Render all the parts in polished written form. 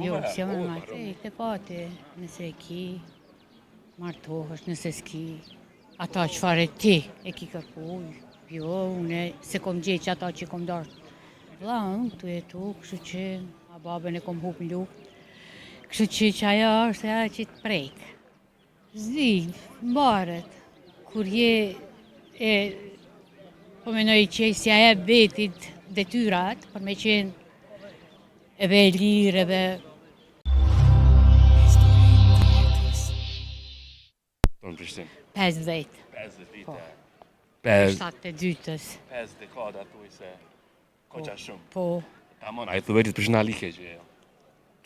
Jo, siamo me marrë, pati, nëse e ki, martohesh, nëse s'ki, ata çfarë ti e ki kërkuj, jo, une se kom gjeq ata që kom darë. Vlla, unë tu jetu, kështu që a babën e kom hup në luftë, kështu që ajo është ajo që të prek. Zdi, mbaret, kur je e po menoj që si ajo vetit detyrat, për me qenë edhe e lirë edhe Në Prishtinë. 50. 50 vite. Po. 52. 72-ës. 5 dekada thuj se koqa shumë. Po, Tamam, ai thuvetit prishtinalike që jo.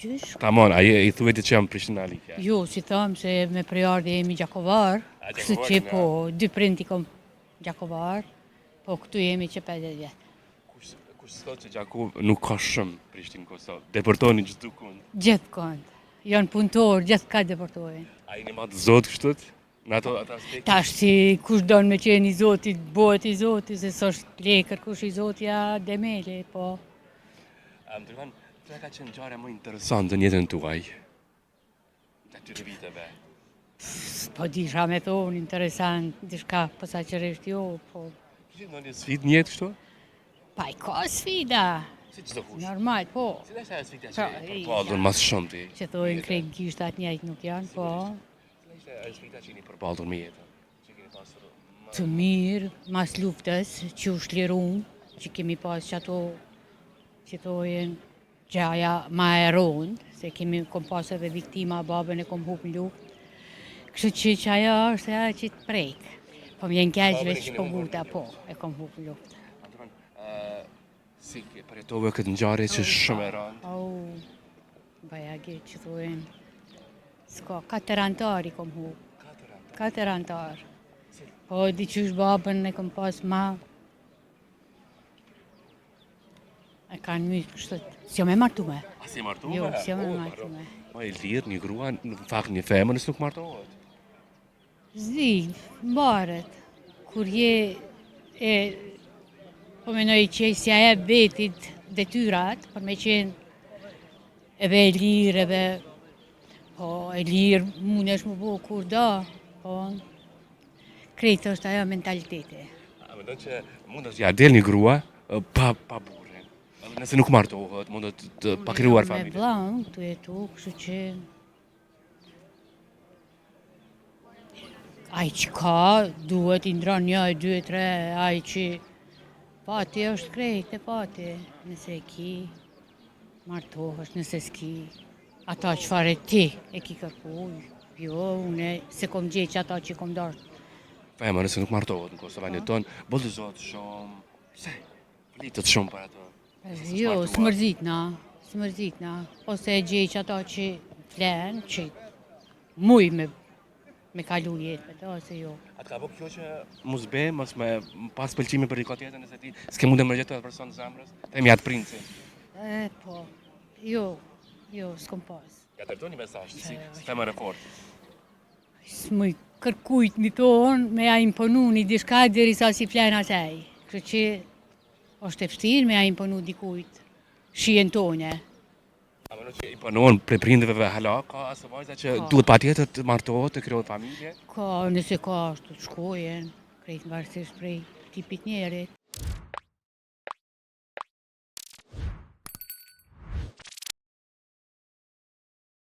qysh? Tamam, ai i thuvetit që jam prishtinalike. Jo, si thëmë se me prejardhje jemi Gjakovar, A, kështu Gjakovar, që nga. po, dy prindi kom Gjakovar, po këtu jemi që 50 vjetë. Kush thot që Gjaku nuk ka shumë Prishtinë Kosovë. Deportoni çdo kund. Gjithë kënd, janë punëtorë, gjithë ka deportojnë. Ai në matë zot kështut? Në ato aspekte. Tash si kush donë me qenë i zotit, bëhet i zotit, se s'është lekër kush i zotja demele, po. Më tregon, çka ka qenë ngjarja më interesante në jetën tuaj? Të atyre viteve. Po disha me thonë, interesant, dishka posaçërisht jo, po. Kishit ndonjë sfidë në jetë kështu? Pa i ka sfida, Si çdo kush. normal, po. Cila është ajo sfida Pra, që përballur më shumë ti? Që thojnë krejt gishtat njëjtë nuk janë, po. Cila ishte ajo sfida që jeni përballur me jetën? Që keni pasur Të mirë, mas luftës, që u shlirum, që kemi pas që ato, që thojnë, gjaja ma e rondë, se kom pas edhe viktima, babën e kom hup në luftë. Kështu që ajo është ajo që të prek. Po m'jen keq Babën e veç keni po humbur në guta, luftë. po, e kom hup në luftë. Si ke përjetove këtë ngjarje që është shumë e rëndë? Au, bajagi që thojnë, s'ka, 4 antar i kom hup. 4 antar. Po, di qysh babën e kom pas ma. E kanë mytë kështu. S'jo me martume. A si martume? Jo, s'jo me martume. Ma e lirë, një grua, në fakt një femër nuk martohet. Zdi, mbaret, kur je e po menoj që si ajo vetit detyrat, për me qenë edhe e lirë, edhe po e lirë mundesh më bo kur do, po krejt është ajo mentaliteti. A mendon që mund të ja del një grua pa burrin. Edhe nëse nuk martohet, mund të pa krijuar Me familje. vllahun tu jetu, kështu që ai që ka, duhet i ndron 1, 2, 3, ai që pati është krejt e pati, nëse e ki, martohesh, nëse s'ki, ata çfarë ti e ki kërkuj, jo, une se kom gjeq ata që kom darë. Femër nëse nuk martohet në Kosovë jeton, bollëzot shumë. Pse? Flitet shumë për ato. Jo, s'mërzitna, ose e gjeq ata që flenë, që muj me kalu jetë me ta, ose jo. Atë ka bë kjo që mos be, mos me pas pëlqimi për dikot tjetër nëse ti s'ke mundë më gjetë atë person të zemrës, temi atë princin. Po, jo, s'kom pas. Ja dërtoni mesazh si femër e fortë. S'muj kërkujt një tonë me ja imponu një dishka derisa si flen asaj. Kështu që është e vështirë me ja imponu dikujt shijen tone. A mendon që imponohen prej prindërve hala ka asë vajza që duhet patjetër të martohet, të krijohet familje? Ka, nëse ka ashtu të shkojen, krejt varësisht prej tipit njerit.